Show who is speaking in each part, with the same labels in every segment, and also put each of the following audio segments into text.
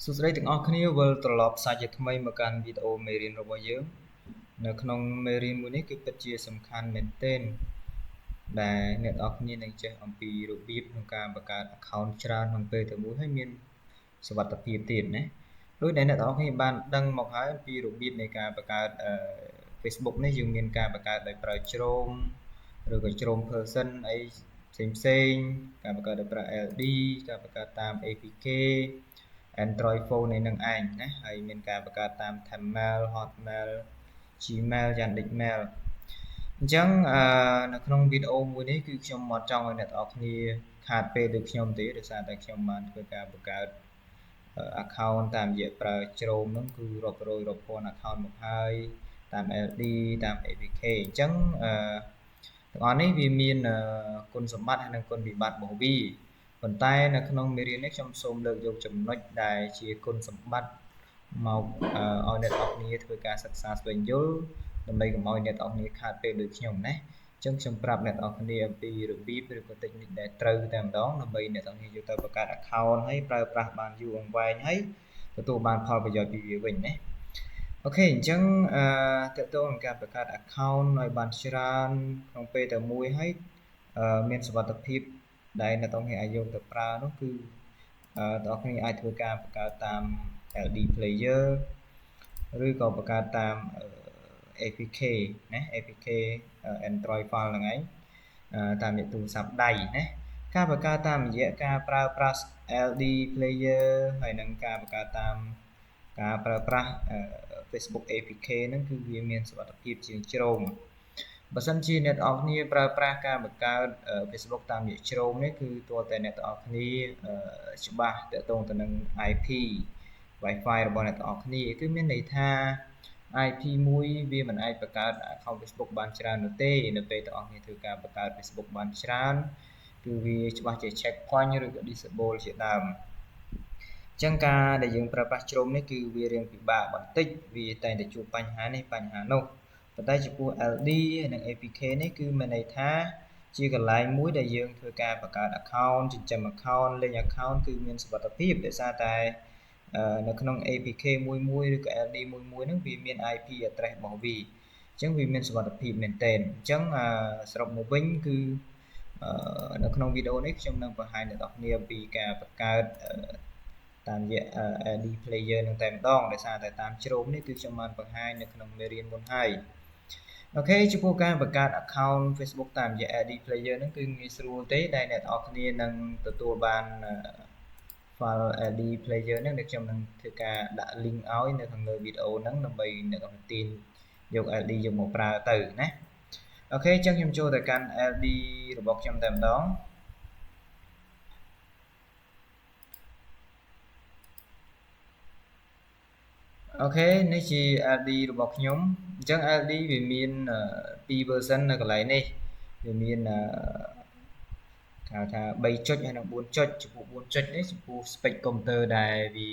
Speaker 1: សួស្តីទាំងអស់គ្នាវិលត្រឡប់សាជាថ្មីមកកាន់វីដេអូមេរៀនរបស់យើងនៅក្នុងមេរៀនមួយនេះគឺពិតជាសំខាន់មែនទែនដែលអ្នកនរគ្នានឹងចេះអំពីរបៀបក្នុងការបង្កើត account ច្រើនក្នុងពេលតែមួយហើយមានសុវត្ថិភាពទៀតណាដោយដែលអ្នកនរគ្នាបានដឹងមកហើយអំពីរបៀបនៃការបង្កើត Facebook នេះយើងមានការបង្កើតដោយប្រើជ្រោមឬក៏ជ្រោម person អីផ្សេងការបង្កើតដោយប្រើ LD ការបង្កើតតាម APK Android phone នៃនឹងឯងណាហើយមានការបង្កើតតាម Thamail Hotmail Gmail Yandex Mail អញ្ចឹងនៅក្នុងវីដេអូមួយនេះគឺខ្ញុំមកចង់ឲ្យអ្នកនរគ្នាខាតពេលដូចខ្ញុំទេដោយសារតែខ្ញុំបានធ្វើការបង្កើត account តាមរយៈប្រើជ្រោមហ្នឹងគឺរាប់រយរាប់ពាន់ account មកហើយតាម LD តាម APK អញ្ចឹងទាំងអស់នេះវាមានគុណសម្បត្តិហើយនិងគុណវិបត្តិរបស់វាប៉ុន្តែនៅក្នុងមេរៀននេះខ្ញុំសូមលើកយកចំណុចដែលជាគុណសម្បត្តិមកឲ្យអ្នកនរគ្នាធ្វើការសិក្សាស្វែងយល់ដើម្បីកុំឲ្យអ្នកនរគ្នាខាតពេលដូចខ្ញុំណាអញ្ចឹងខ្ញុំប្រាប់អ្នកនរគ្នាអំពីរបៀបឬក៏ technique ដែលត្រូវតែម្ដងដើម្បីអ្នកនរគ្នាយកទៅបង្កើត account ហើយប្រើប្រាស់បានយូរអង្វែងហើយទទួលបានផលប្រយោជន៍ពីវាវិញណាអូខេអញ្ចឹងតើតើនឹងការបង្កើត account ឲ្យបានច្រើនក្នុងពេលតែមួយហើយមានសុវត្ថិភាពដែលអ្នកនរគ្នាអាចយកទៅប្រើនោះគឺអ្នកនរគ្នាអាចធ្វើការបង្កើតតាម LD player ឬក៏បង្កើតតាម APK ណា APK Android file ហ្នឹងឯងតាមរយៈទូរស័ព្ទដៃណាការបង្កើតតាមរយៈការប្រើប្រាស់ LD player ហើយនិងការបង្កើតតាមការប្រើប្រាស់ Facebook APK ហ្នឹងគឺវាមានសុវត្ថិភាពជាងជ្រោមបើសិនជាអ្នកនរគ្នាប្រើប្រាស់ការបង្កើត Facebook តាមរយៈជ្រោមនេះគឺទាល់តែអ្នកនរគ្នាច្បាស់ទាក់ទងទៅនឹង IP Wi-Fi របស់អ្នកនរគ្នាគឺមានន័យថា IP មួយវាមិនអាចបង្កើត account Facebook បានច្រើននោះទេនៅពេលអ្នកនរគ្នាធ្វើការបង្កើត Facebook បានច្រើនគឺវាច្បាស់ជា checkpoint ឬក៏ disable ជាដើមអញ្ចឹងការដែលយើងប្រើប្រាស់ជ្រោមនេះគឺវារៀងពិបាកបន្តិចវាតែងតែជួបបញ្ហានេះបញ្ហានោះប៉ុន្តែចំពោះ LD និង APK នេះគឺមានន័យថាជាកន្លែងមួយដែលយើងធ្វើការបង្កើត account ចិញ្ចឹម account លេង account គឺមានសុវត្ថិភាពដោយសារតែនៅក្នុង APK មួយឬក៏ LD មួយហ្នឹងវាមាន IP address របស់វាអញ្ចឹងវាមានសុវត្ថិភាពមែនទែនអញ្ចឹងសរុបមកវិញគឺនៅក្នុងវីដេអូនេះខ្ញុំនឹងបង្ហាញអ្នកនរគ្នាអំពីការបង្កើតតាមរយៈ LD player នឹងតែម្ដងដោយសារតែតាមជ្រោមនេះគឺខ្ញុំបានបង្ហាញនៅក្នុងមេរៀនមុនហើយអូខេចំពោះការបង្កើត account Facebook តាមរយៈ LD player ហ្នឹងគឺងាយស្រួលទេដែលអ្នកនរគ្នានឹងទទួលបានfile LD player ហ្នឹងដែលខ្ញុំនឹងធ្វើការដាក់ link ឲ្យនៅខាងលើវីដេអូហ្នឹងដើម្បីអ្នកនរទាញយក LD យកមកប្រើទៅណាអូខេអញ្ចឹងខ្ញុំចូលទៅកាន់ LD របស់ខ្ញុំតែម្ដងអូខេនេះជា LD របស់ខ្ញុំអញ្ចឹង LD វាមាន2 version នៅកន្លែងនេះវាមានគេហៅថា3ចុចហើយនិង4ចុចចំពោះ4ចុចនេះចំពោះ spec computer ដែលវា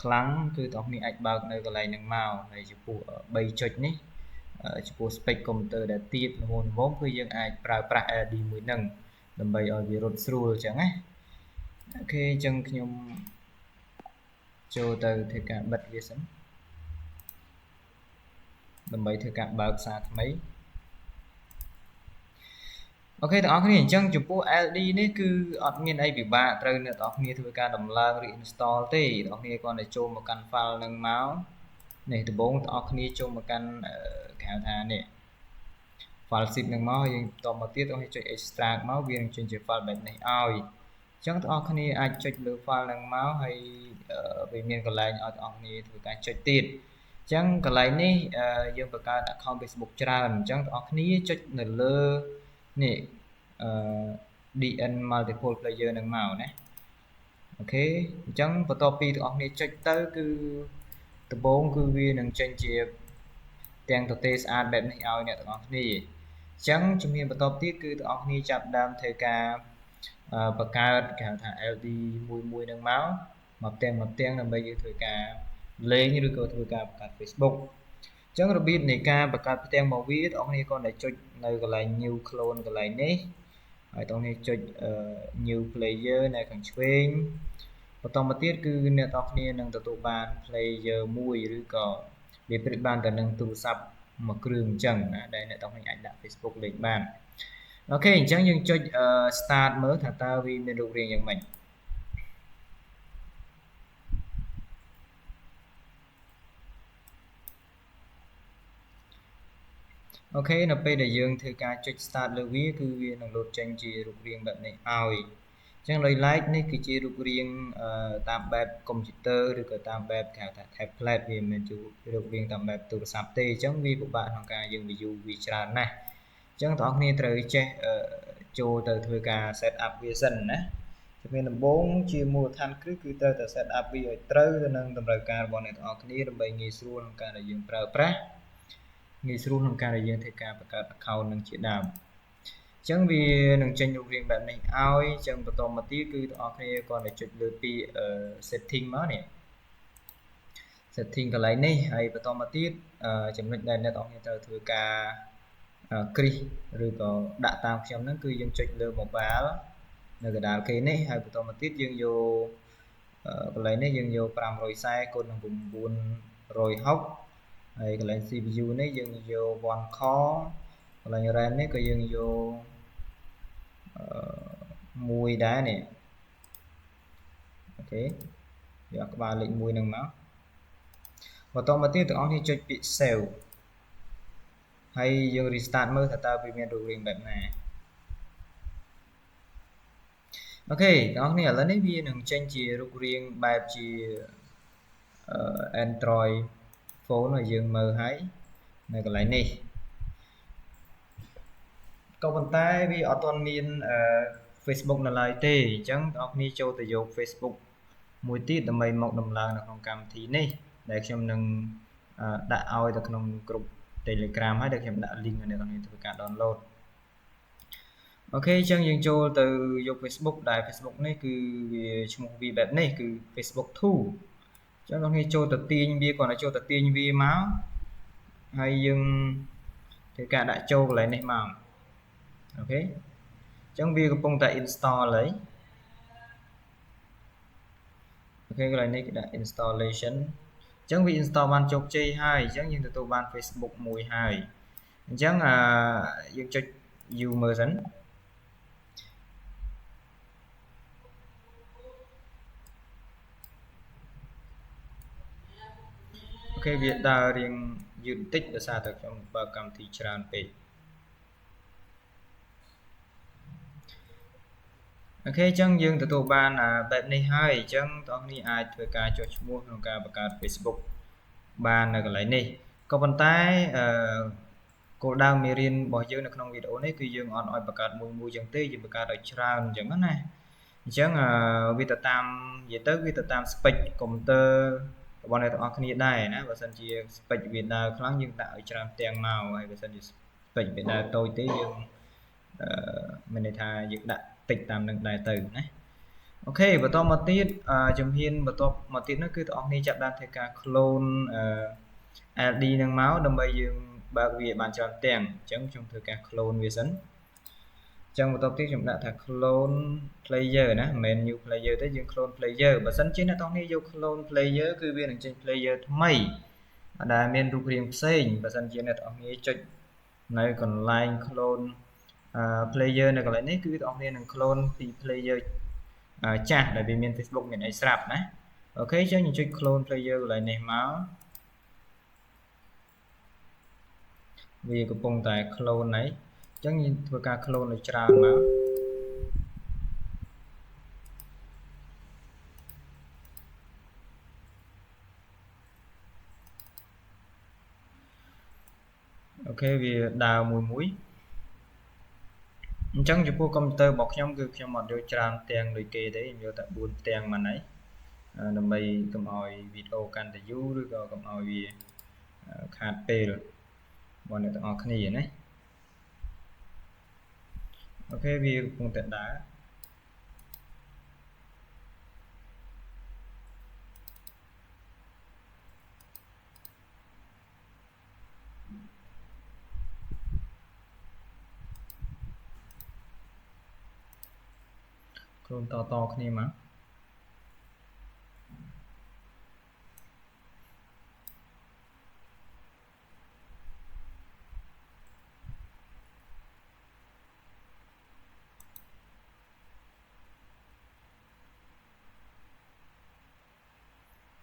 Speaker 1: ខ្លាំងគឺបងប្អូនអាចបើកនៅកន្លែងហ្នឹងមកហើយចំពោះ3ចុចនេះចំពោះ spec computer ដែលទៀតល្មមគឺយើងអាចប្រើប្រាស់ LD មួយហ្នឹងដើម្បីឲ្យវារត់ស្រួលអញ្ចឹងណាអូខេអញ្ចឹងខ្ញុំចូលទៅធ្វើការបិទវាសិនដើម្បីធ្វើការបើកសារថ្មីអូខេទាំងអស់គ្នាអញ្ចឹងចំពោះ LD នេះគឺអត់មានអីពិបាកត្រូវអ្នកទាំងអស់គ្នាធ្វើការដំឡើងឬ install ទេអ្នកទាំងអស់គ្នាគ្រាន់តែចូលមកកាន់ file នឹងមកនេះដំបូងទាំងអស់គ្នាចូលមកកាន់គេហៅថានេះ file zip នឹងមកយើងបន្តមកទៀតបងចុច extract មកវានឹងចេញជា file បែបនេះឲ្យអញ្ចឹងទាំងអស់គ្នាអាចចុចលើ file នឹងមកហើយវាមានកន្លែងឲ្យទាំងអស់គ្នាធ្វើការចុចទៀតអញ្ចឹងកន្លែងនេះយើងបង្កើត account Facebook ច្រើនអញ្ចឹងទាំងអស់គ្នាចុចនៅលើនេះDN multiple player នឹងមកណាអូខេអញ្ចឹងបន្ទាប់ពីទាំងអស់គ្នាចុចទៅគឺដំបូងគឺវានឹងចេញជាទាំងទទេស្អាតបែបនេះឲ្យអ្នកទាំងអស់គ្នាអញ្ចឹងជំហានបន្តទៀតគឺទាំងអស់គ្នាចាប់ដើមធ្វើការបង្កើតគេហៅថា LD មួយនឹងមកផ្ទាំងដើម្បីយើងធ្វើការលេងឬក៏ធ្វើការបង្កើត Facebook អញ្ចឹងរបៀបនៃការបង្កើតផ្ទាំងមកវាបងប្អូនគ្រាន់តែចុចនៅកន្លែង new clone កន្លែងនេះហើយបងប្អូនចុច new player នៅខាងឆ្វេង បន្តមកទៀតគឺអ្នកទាំងគ្នានឹងទទួលបាន player មួយឬក៏វាប្រៀបបានទៅនឹងទូរស័ព្ទមួយគ្រឿងអញ្ចឹងណាដែលអ្នកទាំងគ្នាអាចដាក់ Facebook លេងបានអូខេអញ្ចឹងយើងចុច start មើលថាតើវាមានរូបរាងយ៉ាងម៉េចអូខេនៅពេលដែលយើងធ្វើការចុច start លើវាគឺវានឹងលោតចេញជារូបរាងបែបនេះឲ្យអញ្ចឹងដោយ like នេះគឺជារូបរាងតាមបែបកុំព្យូទ័រឬក៏តាមបែបគេហៅថា tablet វាមិនមែនជារូបរាងតាមបែបទូរស័ព្ទទេអញ្ចឹងវាពិបាកក្នុងការយើង view វាច្រើនណាស់អញ្ចឹងបងប្អូនត្រូវចេះចូលទៅធ្វើការ set up វាសិនណាជំនាញដំបូងជាមូលដ្ឋានគ្រឹះគឺត្រូវតែ set up វាឲ្យត្រូវទៅនឹងតម្រូវការរបស់អ្នកទាំងអស់គ្នាដើម្បីងាយស្រួលក្នុងការដែលយើងប្រើប្រាស់ងាយស្រួលក្នុងការដែលយើងធ្វើការបង្កើត account នឹងជាដើមអញ្ចឹងវានឹងចេញរូបរាងបែបនេះឲ្យអញ្ចឹងបន្តមកទៀតគឺបងប្អូនគ្នាគាត់តែចុចលើពាក្យ setting មកនេះ setting កន្លែងនេះហើយបន្តមកទៀតចំណុចដែលអ្នកទាំងអស់គ្នាត្រូវធ្វើការគ្រីសឬក៏ដាក់តាមខ្ញុំហ្នឹងគឺយើងចុចលើ mobile នៅកណ្ដាលគេនេះហើយបន្តមកទៀតយើងយកកន្លែងនេះយើងយក540គុណនឹង960ហើយកន្លែង CPU នេះយើងយក1 core កន្លែង RAM នេះក៏យើងយក1ដែរនេះអូខេយកក្បាលលេខ1នឹងមកបន្តមកទៀតទាំងអស់គ្នាចុចពាក្យ save ហើយយើង restart មើលថាតើវាមានរូបរាងបែបណាអូខេបងប្អូនឥឡូវនេះវានឹងចេញជារូបរាងបែបជា Android phone ឲ្យយើងមើលហើយនៅកន្លែងនេះក៏ប៉ុន្តែវាអត់ទាន់មាន Facebook នៅឡើយទេអញ្ចឹងបងប្អូនចូលទៅយក Facebook មួយទៀតដើម្បីមកដំឡើងនៅក្នុងកម្មវិធីនេះដែលខ្ញុំនឹងដាក់ឲ្យទៅក្នុងក្រុម Telegram ហើយដែលខ្ញុំដាក់ link ឲ្យអ្នកនរធ្វើការ download អូខេអញ្ចឹងយើងចូលទៅយក Facebook ដែល Facebook នេះគឺវាឈ្មោះវាបែបនេះគឺ Facebook 2អញ្ចឹងបងប្អូនចូលទៅទាញវាគាត់ឲ្យចូលទៅទាញវាមកហើយយើងធ្វើការដាក់ចូលកន្លែងនេះមកអូខេអញ្ចឹងវាកំពុងតែ install ហើយអូខេកន្លែងនេះគេដាក់ installation អញ្ចឹងវា install បានជោគជ័យហើយអញ្ចឹងយើងទទួលបាន Facebook មួយហើយអញ្ចឹងយើងចុច view មើលសិនអូខេវាដើររៀងយឺតបន្តិចដោយសារតែខ្ញុំបើកកម្មវិធីច្រើនពេកអូខេអញ្ចឹងយើងទទួលបានបែបនេះហើយអញ្ចឹងបងប្អូនអាចធ្វើការចុះឈ្មោះក្នុងការបង្កើត Facebook បាននៅកន្លែងនេះក៏ប៉ុន្តែគោលដៅមេរៀនរបស់យើងនៅក្នុងវីដេអូនេះគឺយើងអត់ឲ្យបង្កើតមួយចឹងទេយើងបង្កើតឲ្យច្រើនអញ្ចឹងណាអញ្ចឹងវាទៅតាមនិយាយទៅវាទៅតាម spec កុំព្យូទ័ររបស់អ្នកទាំងអស់គ្នាដែរណាបើសិនជា spec វាដើរខ្លាំងយើងដាក់ឲ្យច្រើនផ្ទាំងមកហើយបើសិនជា spec វាដើរតូចទេយើងមានន័យថាយើងដាក់តិចតាមនឹងដែរទៅណាអូខេបន្តមកទៀតជំហានបន្ទាប់មកទៀតនោះគឺបងប្អូនចាប់បានធ្វើការ clone LD នឹងមកដើម្បីយើងបើកវាបានច្រើនទាំងអញ្ចឹងខ្ញុំធ្វើការ clone វាសិនអញ្ចឹងបន្ទាប់ទៀតខ្ញុំដាក់ថា clone player ណាមិនមែន new player ទេយើង clone player បើសិនជាអ្នកទាំងនេះយក clone player គឺវានឹងចេញ player ថ្មីដែលមានរូបរាងផ្សេងបើសិនជាអ្នកទាំងនេះចុចនៅកន្លែង clone player នៅកន្លែងនេះគឺបងប្អូននឹង clone ពី player ចាស់ដែលវាមាន Facebook មានអីស្រាប់ណាអូខេអញ្ចឹងយើងចុច clone player កន្លែងនេះមកវាកំពុងតែ clone ហើយអញ្ចឹងយើងធ្វើការ clone ឲ្យច្រើនមកអូខេវាដើរមួយអញ្ចឹងចំពោះកុំព្យូទ័ររបស់ខ្ញុំគឺខ្ញុំអត់យកច្រើនទាំងដូចគេទេខ្ញុំយកតែ4ទាំងមកហើយដើម្បីកុំឲ្យវីដេអូកាន់តែយូរឬក៏កុំឲ្យវាខាតពេលរបស់អ្នកទាំងអស់គ្នាណាអូខេវាកំពុងតែដើរខ្លួនតគ្នាមក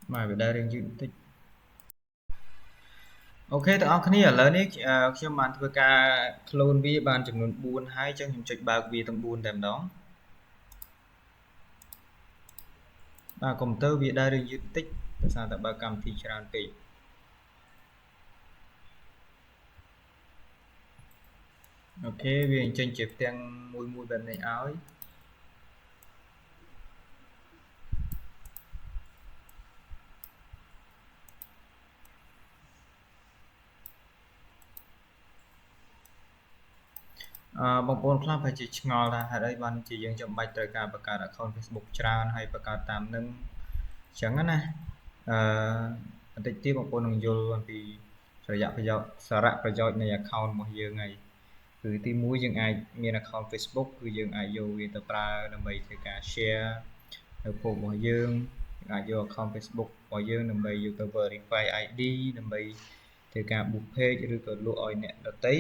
Speaker 1: mà về đây riêng chữ tích ok tụi ôngគ្នាឥឡូវនេះខ្ញុំបានធ្វើការ clone វាបានចំនួន4ហើយអញ្ចឹងខ្ញុំចុចបើកវាទាំង4តែម្ដងបាទកុំព្យូទ័រវាដែររឿងយឺតតិចដោយសារតែបើកកម្មវិធីច្រើនពេកអូខេវាអញ្ចឹងជាផ្ទាំងមួយបែបនេះឲ្យបងប្អូនខ្លះប្រហែលជាឆ្ងល់ថាហេតុអីបានជាយើងចាំបាច់ត្រូវការបង្កើត account Facebook ច្រើនហើយបង្កើតតាមនឹងអញ្ចឹងណាបន្តិចទៀតបងប្អូននឹងយល់អំពីសារៈប្រយោជន៍នៃ account របស់យើងហើយគឺទី1យើងអាចមាន account Facebook គឺយើងអាចយកវាទៅប្រើដើម្បីធ្វើការ share នៅ post របស់យើងអាចយក account Facebook របស់យើងដើម្បីយកទៅ verify ID ដើម្បីធ្វើការ book page ឬក៏លក់ឲ្យអ្នកដទៃ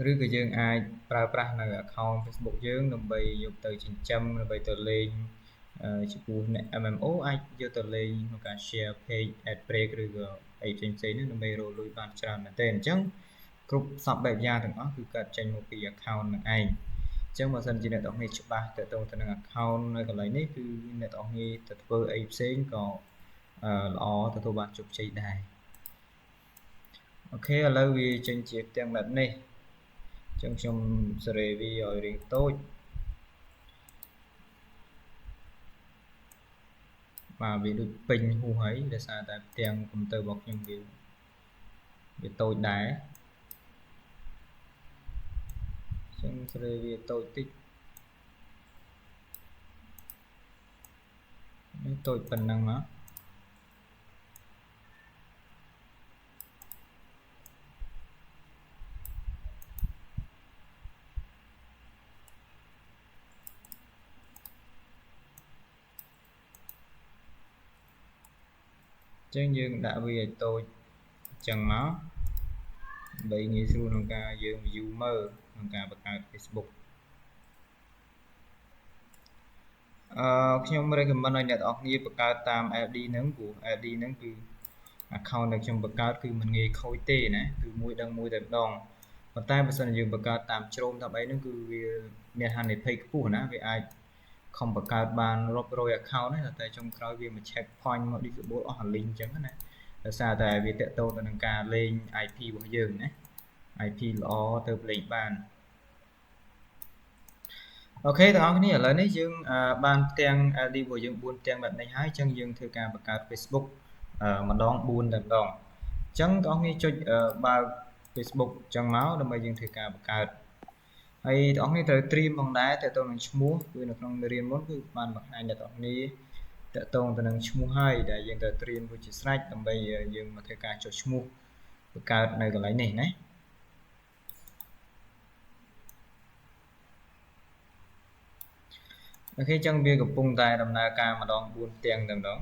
Speaker 1: ឬក៏យើងអាចប្រើប្រាស់នៅ account Facebook យើងដើម្បីយកទៅចិញ្ចឹមដើម្បីទៅលេងចំពោះអ្នក MMO អាចយកទៅលេងក្នុងការ share page ad break ឬក៏អីផ្សេងៗនេះដើម្បីរកលុយបានច្រើនមែនទែនអញ្ចឹងគ្រប់សពបែបយ៉ាងទាំងអស់គឺកើតចេញមកពី account នឹងឯងអញ្ចឹងបើសិនជាអ្នកនរគ្នាច្បាស់ទៅទៅនឹង account នៅកន្លែងនេះគឺអ្នកនរគ្នាទៅធ្វើអីផ្សេងក៏ល្អទទួលបានជោគជ័យដែរអូខេឥឡូវវាចេញជាផ្ទាំងបែបនេះអញ្ចឹងខ្ញុំសេរីវាឲ្យរៀងតូចបាទវាដូចពេញហួសហើយដោយសារតែផ្ទាំងកុំព្យូទ័ររបស់ខ្ញុំវាតូចដែរអញ្ចឹងសេរីវាតូចតិចនេះតូចប៉ុណ្ណឹងមកអញ្ចឹងយើងដាក់វាឲ្យតូចអញ្ចឹងមកដើម្បីងាយស្រួលក្នុងការយើង view មើលក្នុងការបង្កើត Facebook ខ្ញុំ recommend ឲ្យអ្នកនរគ្នាបង្កើតតាម ID ហ្នឹងព្រោះ ID ហ្នឹងគឺ account ដែលខ្ញុំបង្កើតគឺមិនងាយខូចទេណាគឺមួយដឹងមួយតែម្ដងប៉ុន្តែបើសិនយើងបង្កើតតាមជ្រោមតាមអីហ្នឹងគឺវាមានហានិភ័យខ្ពស់ណាវាអាចខំបង្កើតបានរាប់រយ account ទេតែចុងក្រោយវាមក check point មក disable អស់អាលីងអញ្ចឹងណាដោយសារតែវាតាក់ទងទៅនឹងការលេង IP របស់យើងណា IP ល្អទៅលេងបានអូខេទាំងអស់គ្នាឥឡូវនេះយើងបានផ្ទាំង ID របស់យើង4ផ្ទាំងបែបនេះហើយអញ្ចឹងយើងធ្វើការបង្កើត Facebook ម្ដង4តែម្ដងអញ្ចឹងបងប្អូនចុចបើក Facebook អញ្ចឹងមកដើម្បីយើងធ្វើការបង្កើតហើយបងប្អូនត្រូវត្រៀមផងដែរតើតើនឹងឈ្មោះគឺនៅក្នុងមេរៀនមុនគឺបានបង្ហាញដល់បងប្អូនតើតើទៅនឹងឈ្មោះហើយដែលយើងត្រូវត្រៀមរួចជាស្រេចដើម្បីយើងមកធ្វើការចុះឈ្មោះបង្កើតនៅកន្លែងនេះណាអូខេអញ្ចឹងវាកំពុងតែដំណើរការម្ដង4ផ្ទាំងតែម្ដង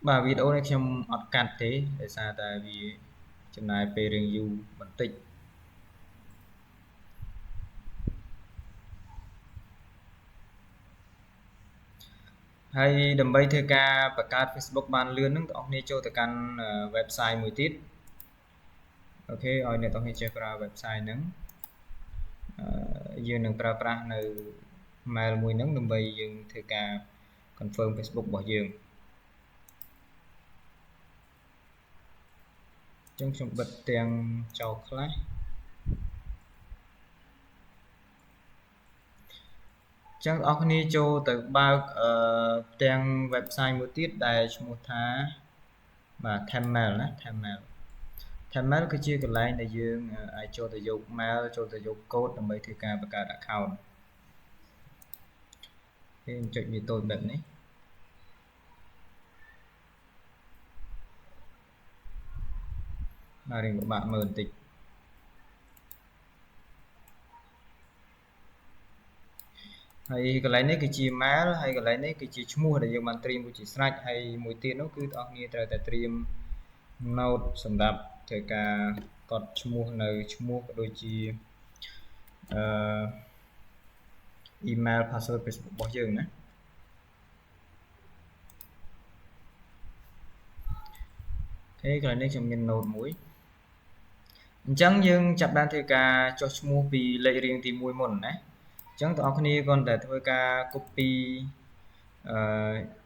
Speaker 1: បាទវីដេអូនេះខ្ញុំអត់កាត់ទេដោយសារតែវាចំណាយពេលរៀងយូរបន្តិចហើយដើម្បីធ្វើការបង្កើត Facebook បានលឿនហ្នឹងបងប្អូនចូលទៅកាន់ website មួយទៀតអូខេឲ្យអ្នកទាំងនេះចេះប្រើ website ហ្នឹងយើងនឹងប្រើប្រាស់នៅ mail មួយហ្នឹងដើម្បីយើងធ្វើការ confirm Facebook របស់យើងអញ្ចឹងខ្ញុំបិទទាំងចោលខ្លះអញ្ចឹងបងប្អូនចូលទៅបើកទាំង website មួយទៀតដែលឈ្មោះថាបាទ Themmail ណា Themmail គឺជាកន្លែងដែលយើងអាចចូលទៅយក mail ចូលទៅយក code ដើម្បីធ្វើការបង្កើត account គេចុចវាតូចបែបនេះរៀងពិបាកមើលបន្តិចហើយកន្លែងនេះគឺជា mail ហើយកន្លែងនេះគឺជាឈ្មោះដែលយើងបានត្រៀមរួចជាស្រេចហើយមួយទៀតនោះគឺបងប្អូនត្រូវតែត្រៀម note សម្រាប់ធ្វើការកត់ឈ្មោះនៅឈ្មោះក៏ដូចជា email password Facebook របស់យើងណាអូខេកន្លែងនេះខ្ញុំមាន note មួយអញ្ចឹងយើងចាប់បានធ្វើការចុះឈ្មោះពីលេខរៀងទី1មុនណាអញ្ចឹងបងប្អូនគ្នាគ្រាន់តែធ្វើការ copy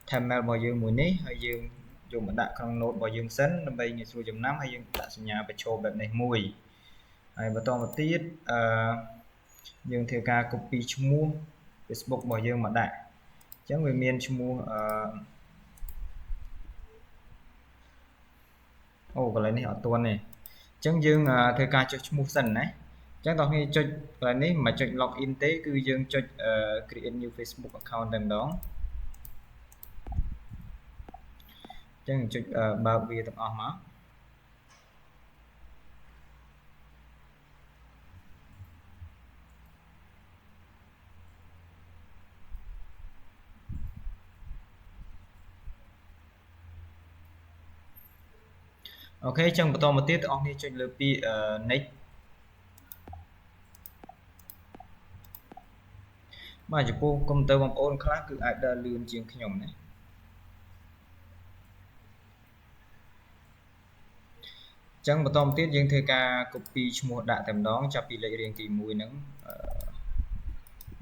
Speaker 1: thumbnail របស់យើងមួយនេះហើយយើងយកមកដាក់ក្នុង note របស់យើងសិនដើម្បីងាយស្រួលចំណាំហើយយើងដាក់សញ្ញាបញ្ឈរបែបនេះមួយហើយបន្តមកទៀតយើងធ្វើការ copy ឈ្មោះ Facebook របស់យើងមកដាក់អញ្ចឹងវាមានឈ្មោះអូកន្លែងនេះអត់ទាន់ទេអញ្ចឹងយើងធ្វើការចុចឈ្មោះសិនណាអញ្ចឹងបងប្អូនចុចកន្លែងនេះមិនចុច login ទេគឺយើងចុច create new Facebook account តែម្ដងអញ្ចឹងចុចបើកវាទាំងអស់មកអូខេអញ្ចឹងបន្តមកទៀតបងប្អូនចុចលើពាក្យ next បាទចំពោះកុំព្យូទ័របងប្អូនខ្លះគឺអាចដើរលឿនជាងខ្ញុំណាអញ្ចឹងបន្តមកទៀតយើងធ្វើការ copy ឈ្មោះដាក់តែម្ដងចាប់ពីលេខរៀងទី1ហ្នឹង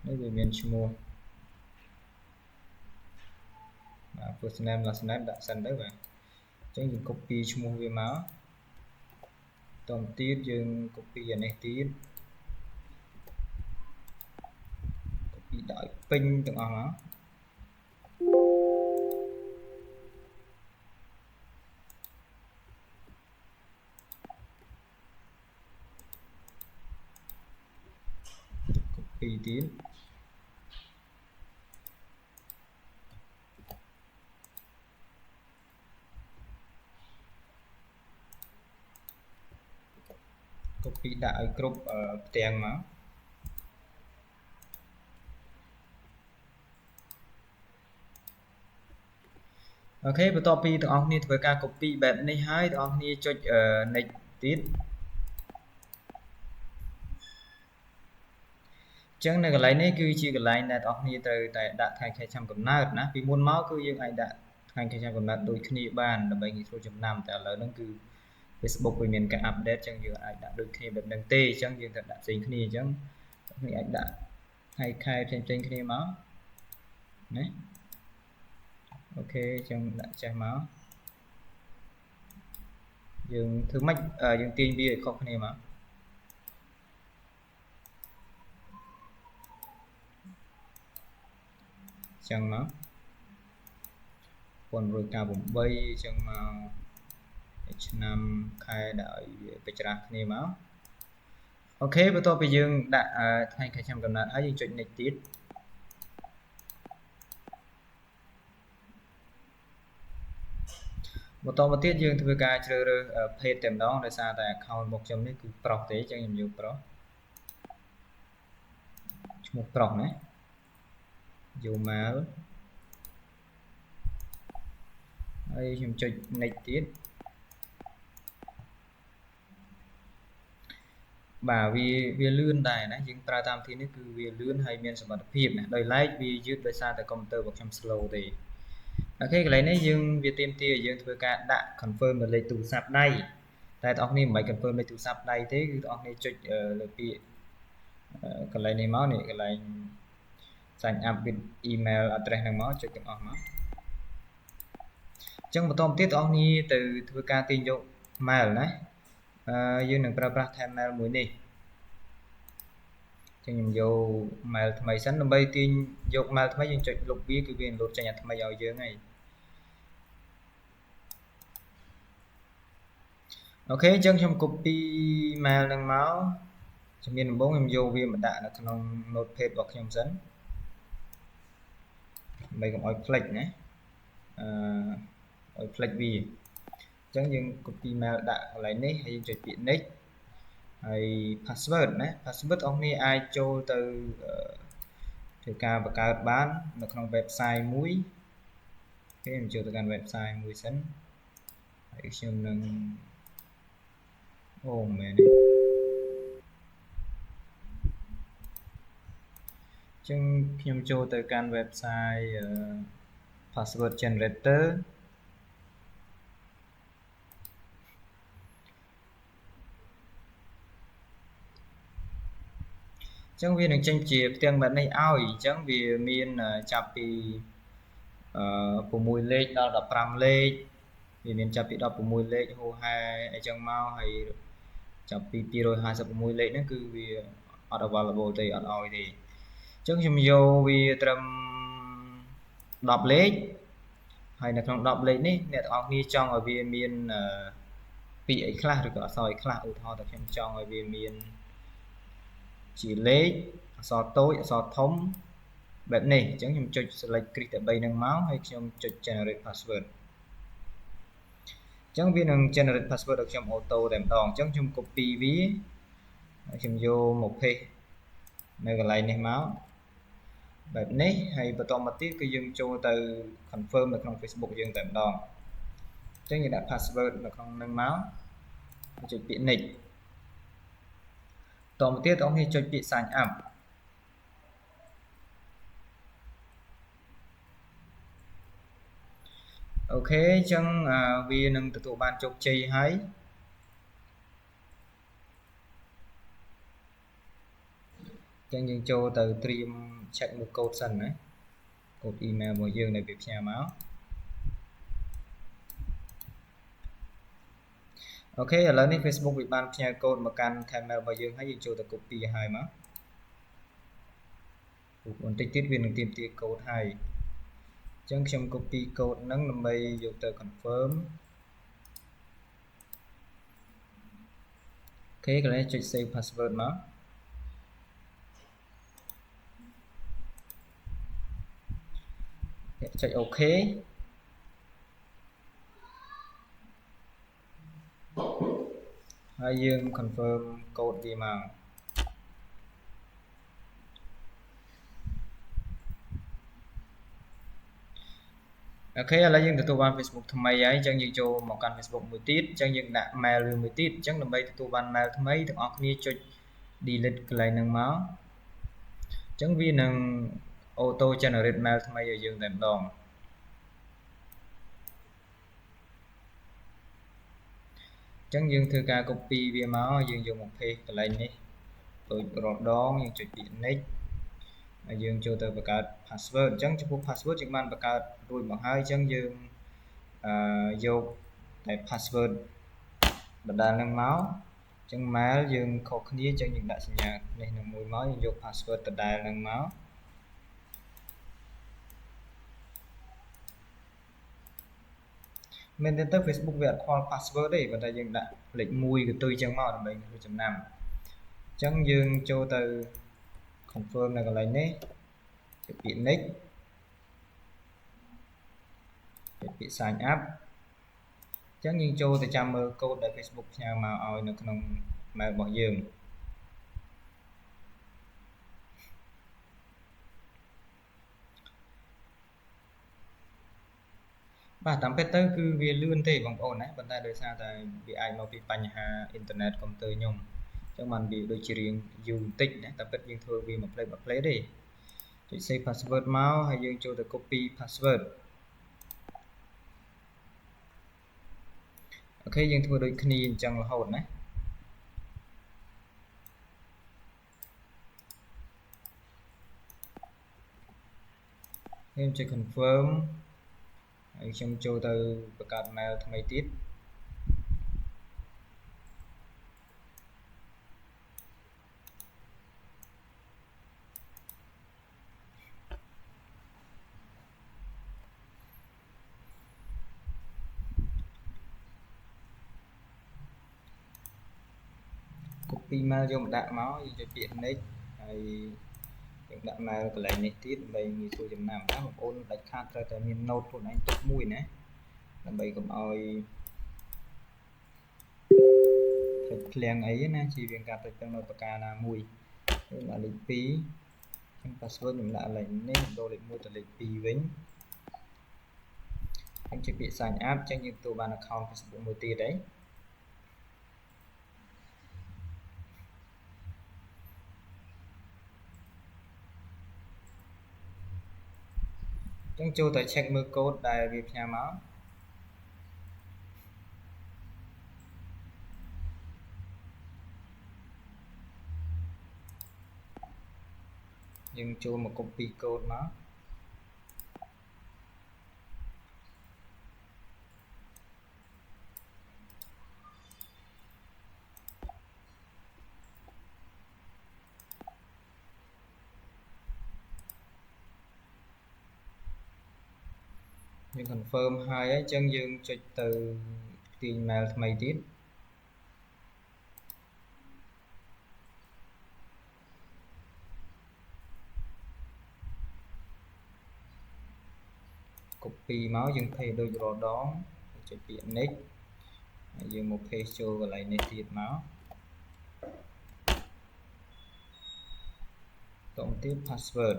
Speaker 1: នេះវាមានឈ្មោះបាទ first name last name ដាក់សិនទៅបាទអញ្ចឹងយើង copy ឈ្មោះវាមកបន្តទៀតយើង copy អានេះទៀត copy ដាក់ឲ្យពេញទាំងអស់មកcopy ទៀត copy ដាក់ឲ្យគ្រប់ផ្ទាំងមកអូខេបន្ទាប់ពីទាំងអស់គ្នាធ្វើការ copy បែបនេះហើយទាំងអស់គ្នាចុច next ទៀតអញ្ចឹងនៅកន្លែងនេះគឺជាកន្លែងដែលបងប្អូនគ្នាត្រូវតែដាក់ថ្ងៃខែឆ្នាំកំណើតណាពីមុនមកគឺយើងអាចដាក់ថ្ងៃខែឆ្នាំកំណើតដូចគ្នាបានដើម្បីងាយស្រួលចំណាំតែឥឡូវហ្នឹងគឺ Facebook វាមានការ update អញ្ចឹងយើងអាចដាក់ដូចគ្នាបែបហ្នឹងទេអញ្ចឹងយើងត្រូវដាក់ផ្សេងគ្នាអញ្ចឹងនេះអាចដាក់ថ្ងៃខែផ្សេងៗគ្នាមកណាអូខេអញ្ចឹងដាក់ចេះមកយើងធ្វើម៉េចយើងទាញវាឲ្យខុសគ្នាមកអញ្ចឹងមក1998អញ្ចឹងមកឆ្នាំខែដាក់ឲ្យវាបច្រាស់គ្នាមកអូខេបន្ទាប់ពីយើងដាក់ថ្ងៃខែឆ្នាំកំណើតហើយយើងចុច next ទៀតបន្តមកទៀតយើងធ្វើការជ្រើសរើស page តែម្ដងដោយសារតែ account របស់ខ្ញុំនេះគឺប្រុសទេអញ្ចឹងខ្ញុំយកប្រុសឈ្មោះប្រុសណាយកមកហើយខ្ញុំចុច next ទៀតបាទវាលឿនដែរណាយើងប្រើតាមវិធីនេះគឺវាលឿនហើយមានសមត្ថភាពណាដោយឡែកវាយឺតដោយសារតែកុំព្យូទ័ររបស់ខ្ញុំ slow ទេអូខេកន្លែងនេះយើងវាទាមទារឲ្យយើងធ្វើការដាក់ confirm នៅលេខទូរស័ព្ទដៃតែបងប្អូនមិនបាច់ confirm លេខទូរស័ព្ទដៃទេគឺបងប្អូនចុចលើពាក្យកន្លែងនេះមកនេះកន្លែង sign up with email address ហ្នឹងមកចុចទាំងអស់មកអញ្ចឹងបន្តទៀតបងប្អូនទៅធ្វើការទាញយក mail ណាយើងនឹងប្រើប្រាស់ thêm mail មួយនេះអញ្ចឹងខ្ញុំយក mail ថ្មីសិនដើម្បីទាញយក mail ថ្មីយើងចុចលុបវាគឺវាលោតចេញអាថ្មីឲ្យយើងហើយអូខេអញ្ចឹងខ្ញុំ copy mail ហ្នឹងមកជំនាញដំបូងខ្ញុំយកវាមកដាក់នៅក្នុង notepad របស់ខ្ញុំសិនដើម្បីកុំឲ្យភ្លេចណាឲ្យភ្លេចវាអញ្ចឹងយើង copy mail ដាក់កន្លែងនេះហើយយើងចុចពាក្យ next ហើយ password ណា password បងប្អូនអាចចូលទៅធ្វើការបង្កើតបាននៅក្នុង website មួយអូខេខ្ញុំចូលទៅកាន់ website មួយសិនហើយខ្ញុំនឹងអូមែនទេ ចឹងខ្ញុំចូលទៅកាន់ website password generator ចឹងវានឹងចេញជាផ្ទាំងបែបនេះឲ្យចឹងវាមានចាប់ពី6លេខដល់15លេខវាមានចាប់ពី16លេខហូហែអីចឹងមកហើយចាប់ពី256លេខហ្នឹងគឺវាអត់ available ទេអត់ឲ្យទេចឹងខ្ញុំយកវាត្រឹម10លេខហើយនៅក្នុង10លេខនេះអ្នកទាំងអស់គ្នាចង់ឲ្យវាមានពីអីខ្លះឬក៏អក្សរអីខ្លះឧទាហរណ៍ថាខ្ញុំចង់ឲ្យវាមានជាលេខអក្សរតូចអក្សរធំបែបនេះអញ្ចឹងខ្ញុំចុច select គ្រីសតែ3ហ្នឹងមកហើយខ្ញុំចុច generate password អញ្ចឹងវានឹង generate password ឲ្យខ្ញុំ auto តែម្ដងអញ្ចឹងខ្ញុំ copy វាហើយខ្ញុំយកមក paste នៅកន្លែងនេះមកបែបនេះហើយបន្តមកទៀតគឺយើងចូលទៅ confirm នៅក្នុង Facebook យើងតែម្ដងអញ្ចឹងយើងដាក់ password នៅក្នុងហ្នឹងមកចុចពាក្យ next តមកទៀតបងប្អូនចុចពាក្យ sign up អូខេអញ្ចឹងវានឹងទទួលបានជោគជ័យហើយអញ្ចឹងយើងចូលទៅត្រៀម check មើល code សិនណា code email របស់យើងដែលវាផ្ញើមកអូខេឥឡូវនេះ Facebook វាបានផ្ញើ code មកកាន់ Gmail របស់យើងហើយយើងចូលទៅ copy ឲ្យមកបន្តិចទៀតវានឹងទាមទារ code ហើយអញ្ចឹងខ្ញុំ copy code ហ្នឹងដើម្បីយកទៅ confirm អូខេកន្លែងចុច save password មកចុច OK ហើយយើង confirm code វាមកអូខេឥឡូវយើងទទួលបាន Facebook ថ្មីហើយអញ្ចឹងយើងចូលមកកាន់ Facebook មួយទៀតអញ្ចឹងយើងដាក់ mail វាមួយទៀតអញ្ចឹងដើម្បីទទួលបាន mail ថ្មីទាំងអស់គ្នាចុច delete កន្លែងហ្នឹងមកអញ្ចឹងវានឹង auto generate mail ថ្មីឲ្យយើងតែម្ដងអញ្ចឹងយើងធ្វើការ copy វាមកយើងយកមក paste កន្លែងនេះដូចរាល់ដងយើងចុចពាក្យ next ហើយយើងចូលទៅបង្កើត password អញ្ចឹងចំពោះ password យើងបានបង្កើតរួចមកហើយអញ្ចឹងយើងយកតែ password បណ្ដាលហ្នឹងមកអញ្ចឹង mail យើងខុសគ្នាអញ្ចឹងយើងដាក់សញ្ញានេះនឹងមួយមកយើងយក password ដដែលហ្នឹងមកមែនទេទៅ Facebook វាអត់ខ្វល់ password ទេប៉ុន្តែយើងដាក់លេខ1កន្ទុយអញ្ចឹងមកដើម្បីធ្វើចំណាំអញ្ចឹងយើងចូលទៅ confirm នៅកន្លែងនេះចុចពាក្យ next ចុចពាក្យ sign up អញ្ចឹងយើងចូលទៅចាំមើល code ដែល Facebook ផ្ញើមកឲ្យនៅក្នុង mail របស់យើងបាទតាមពិតទៅគឺវាលឿនទេបងប្អូនណាប៉ុន្តែដោយសារតែវាអាចមកពីបញ្ហាអ៊ីនធឺណិតកុំព្យូទ័រខ្ញុំអញ្ចឹងបានវាដូចជារៀងយូរបន្តិចណាតែពិតយើងធ្វើវាមួយផ្លេតទេចុច save password មកហើយយើងចូលទៅ copy password អូខេយើងធ្វើដូចគ្នាអញ្ចឹងរហូតណាខ្ញុំចុច confirm ហើយខ្ញុំចូលទៅបង្កើត mail ថ្មីទៀតcopy mail យកមកដាក់មកយើងចុចពាក្យ next ហើយយើងដាក់ mail កន្លែងនេះទៀតដើម្បីងាយស្រួលចំណាំណាបងប្អូនដាច់ខាតត្រូវតែមាន note ខ្លួនឯងទុកមួយណាដើម្បីកុំឲ្យភ្លេចឃ្លាំងអីណាជៀសវាងការភ្លេចទាំងនៅប្រការណាមួយខ្ញុំដាក់លេខ2ខ្ញុំ password ខ្ញុំដាក់លេខនេះដូរលេខ1ទៅលេខ2វិញខ្ញុំជិះពាក្យ sign up ចឹងយើងទទួលបាន account Facebook មួយទៀតហើយ ចឹងចូលទៅ check មើល code ដែលវាផ្ញើមកយើងចូលមក copy code មកយើង confirm ហើយអញ្ចឹងយើងចុចទៅទាញ mail ថ្មីទៀត copy មកយើង paste ដូចរាល់ដងចុចពាក្យ next ហើយយើងមក paste ចូលកន្លែងនេះទៀតមកតោះទៀត password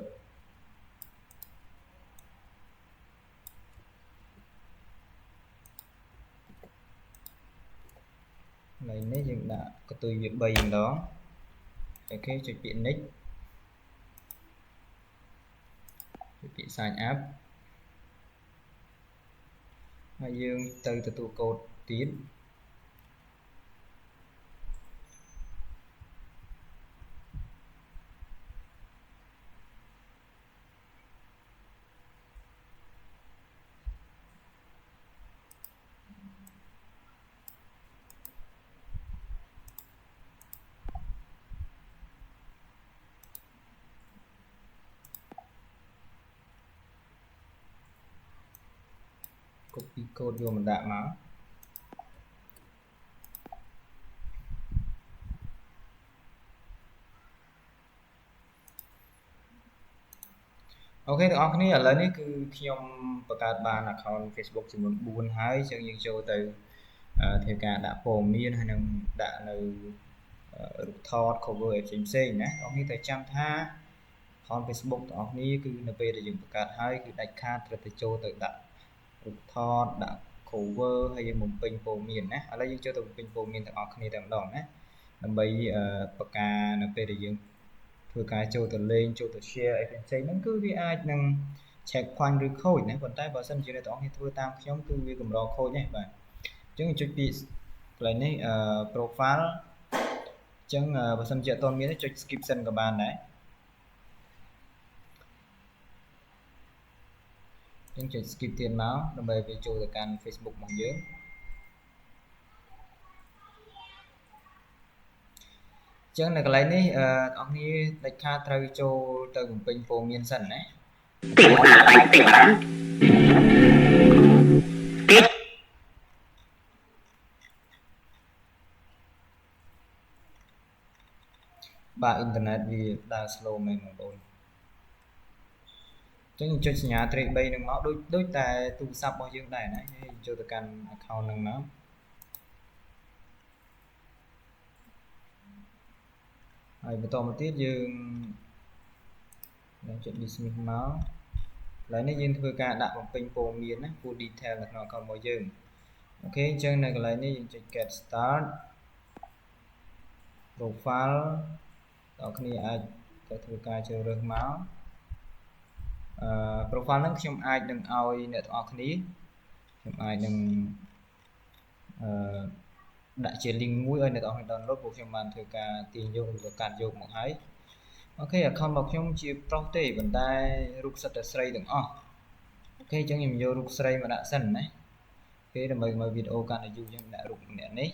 Speaker 1: កន្លែងនេះយើងដាក់កន្ទុយវា3ម្ដងអូខេចុចពាក្យ next ចុចពាក្យ sign up ហើយយើងទៅទទួលកូដទៀត copy code យកមកដាក់មកអូខេទាំងអស់គ្នាឥឡូវនេះគឺខ្ញុំបង្កើតបាន account Facebook ចំនួន4ហើយអញ្ចឹងយើងចូលទៅធ្វើការដាក់ព័ត៌មានហើយនឹងដាក់នៅរូបថត cover អីផ្សេងៗណាបងប្អូនត្រូវចាំថា account Facebook ទាំងអស់គ្នាគឺនៅពេលដែលយើងបង្កើតហើយគឺដាច់ខាតត្រូវទៅចូលទៅដាក់រូបថតដាក់ cover ហើយយើងបំពេញព័ត៌មានណាឥឡូវយើងចូលទៅបំពេញព័ត៌មានទាំងអស់គ្នាតែម្ដងណាដើម្បីបង្ការនៅពេលដែលយើងធ្វើការចូលទៅលេងចូលទៅ share អីផ្សេងៗហ្នឹងគឺវាអាចនឹង check point ឬខូចណាប៉ុន្តែបើសិនជាអ្នកទាំងអស់គ្នាធ្វើតាមខ្ញុំគឺវាកម្រខូចណាបាទអញ្ចឹងចុចពីកន្លែងនេះprofile អញ្ចឹងបើសិនជាអត់ទាន់មានទេចុច skip សិនក៏បានដែរអញ្ចឹងចុច skip ទៀតមកដើម្បីវាចូលទៅកាន់ Facebook របស់យើងអញ្ចឹងនៅកន្លែងនេះបងប្អូនដាច់ខាតត្រូវចូលទៅបំពេញព័ត៌មានសិនណាបាទអ៊ីនធឺណិតវាដើរ slow មែនបងប្អូនអញ្ចឹងចុចសញ្ញាត្រេក3នឹងមកដូចតែទូរស័ព្ទរបស់យើងដែរណាហើយចូលទៅកាន់ account ហ្នឹងមកហើយបន្តមកទៀតយើងចុច dismiss មកឥឡូវនេះយើងធ្វើការដាក់បំពេញព័ត៌មានណា full detail នៅក្នុង account របស់យើងអូខេអញ្ចឹងនៅកន្លែងនេះយើងចុច get start profile បងប្អូនអាចទៅធ្វើការជ្រើសរើសមកprofile ហ្នឹងខ្ញុំអាចនឹងឲ្យអ្នកទាំងអស់គ្នាខ្ញុំអាចនឹងដាក់ជា link មួយឲ្យអ្នកទាំងអស់គ្នា download ព្រោះខ្ញុំបានធ្វើការទាញយកឬកាត់យកមកហើយអូខេ account របស់ខ្ញុំជាប្រុសទេប៉ុន្តែរូបសិតតែស្រីទាំងអស់អូខេអញ្ចឹងខ្ញុំយករូបស្រីមកដាក់សិនណាអូខេដើម្បីមើលវីដេអូកាន់តែយូរយើងដាក់រូបម្នាក់នេះ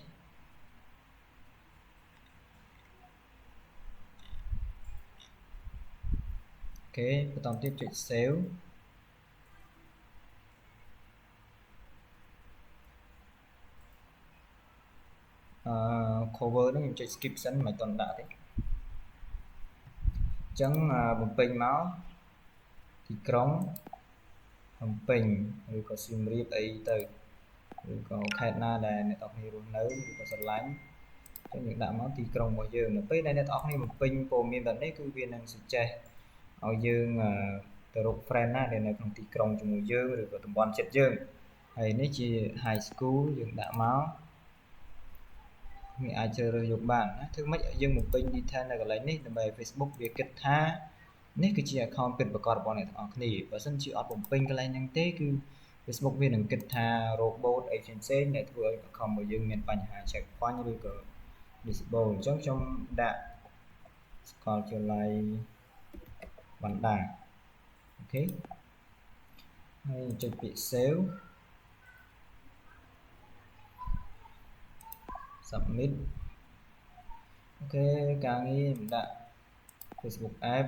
Speaker 1: អូខេបន្តទៀតចុច save cover ហ្នឹងខ្ញុំចុច skip សិនមិនទាន់ដាក់ទេអញ្ចឹងបំពេញមកទីក្រុងភ្នំពេញឬក៏សៀមរាបអីទៅឬក៏ខេត្តណាដែលអ្នកទាំងអស់គ្នារស់នៅឬក៏ស្រឡាញ់អញ្ចឹងយើងដាក់មកទីក្រុងរបស់យើងនៅពេលដែលអ្នកទាំងអស់គ្នាបំពេញព័ត៌មានបែបនេះគឺវានឹង suggest ឲ្យយើងទៅរក friend ណាដែលនៅក្នុងទីក្រុងជាមួយយើងឬក៏តំបន់ជិតយើងហើយនេះជា high school យើងដាក់មកវាអាចជ្រើសរើសយកបានណាធ្វើម៉េចយើងបំពេញ detail នៅកន្លែងនេះដើម្បី Facebook វាគិតថា នេះគឺជា account ពិតប្រាកដរបស់អ្នកទាំងអស់គ្នាបើសិនជាអត់បំពេញកន្លែងហ្នឹងទេគឺ Facebook វានឹងគិតថា robot អីផ្សេងៗដែលធ្វើឲ្យ account របស់យើងមានបញ្ហា checkpoint ឬក៏ disable អញ្ចឹងខ្ញុំដាក់សាកលវិទ្យាល័យបណ្ដាអូខេហើយចុចពាក្យ save submit អូខេការងារខ្ញុំដាក់ Facebook app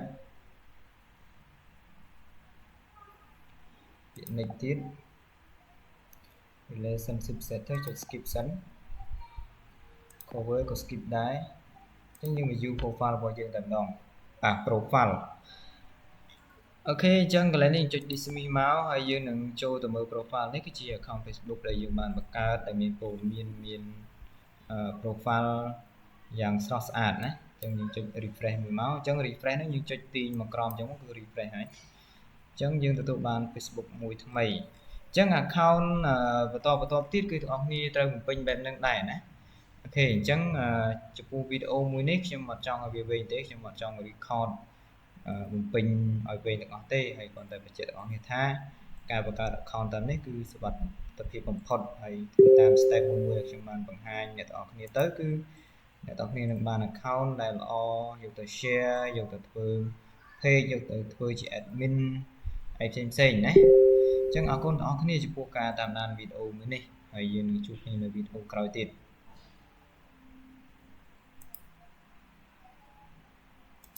Speaker 1: ពាក្យ next ទៀត relationship setter ចុច skip សិន cover ក៏ skip ដែរអញ្ចឹងយើងមក view profile របស់យើងតែម្ដងprofile អូខេអញ្ចឹងកន្លែងនេះចុច dismiss មកហើយយើងនឹងចូលទៅមើល profile នេះគឺជា account Facebook ដែលយើងបានបង្កើតដែលមានព័ត៌មាន profile យ៉ាងស្រស់ស្អាតណាអញ្ចឹងយើងចុច refresh មួយមកអញ្ចឹង refresh ហ្នឹងយើងចុចទីមកក្រោមអញ្ចឹងគឺ refresh ហើយអញ្ចឹងយើងទទួលបាន Facebook មួយថ្មីអញ្ចឹង account បន្តទៀតគឺទាំងអស់គ្នាត្រូវបំពេញបែបហ្នឹងដែរណាអូខេអញ្ចឹងចំពោះវីដេអូមួយនេះខ្ញុំអត់ចង់ឲ្យវាវែងទេខ្ញុំអត់ចង់ record បំពេញឲ្យវែងទាំងអស់ទេហើយគ្រាន់តែបញ្ជាក់ទាំងអស់គ្នាថាការបង្កើត account តាមនេះគឺសុវត្ថិភាពបំផុតហើយធ្វើតាម step មួយដែលខ្ញុំបានបង្ហាញអ្នកទាំងអស់គ្នាទៅគឺអ្នកទាំងអស់គ្នានឹងបាន account ដែលល្អយកទៅ share យកទៅធ្វើ page យកទៅធ្វើជា admin អីផ្សេងណាអញ្ចឹងអរគុណទាំងអស់គ្នាចំពោះការតាមដានវីដេអូមួយនេះហើយយើងនឹងជួបគ្នានៅវីដេអូក្រោយទៀត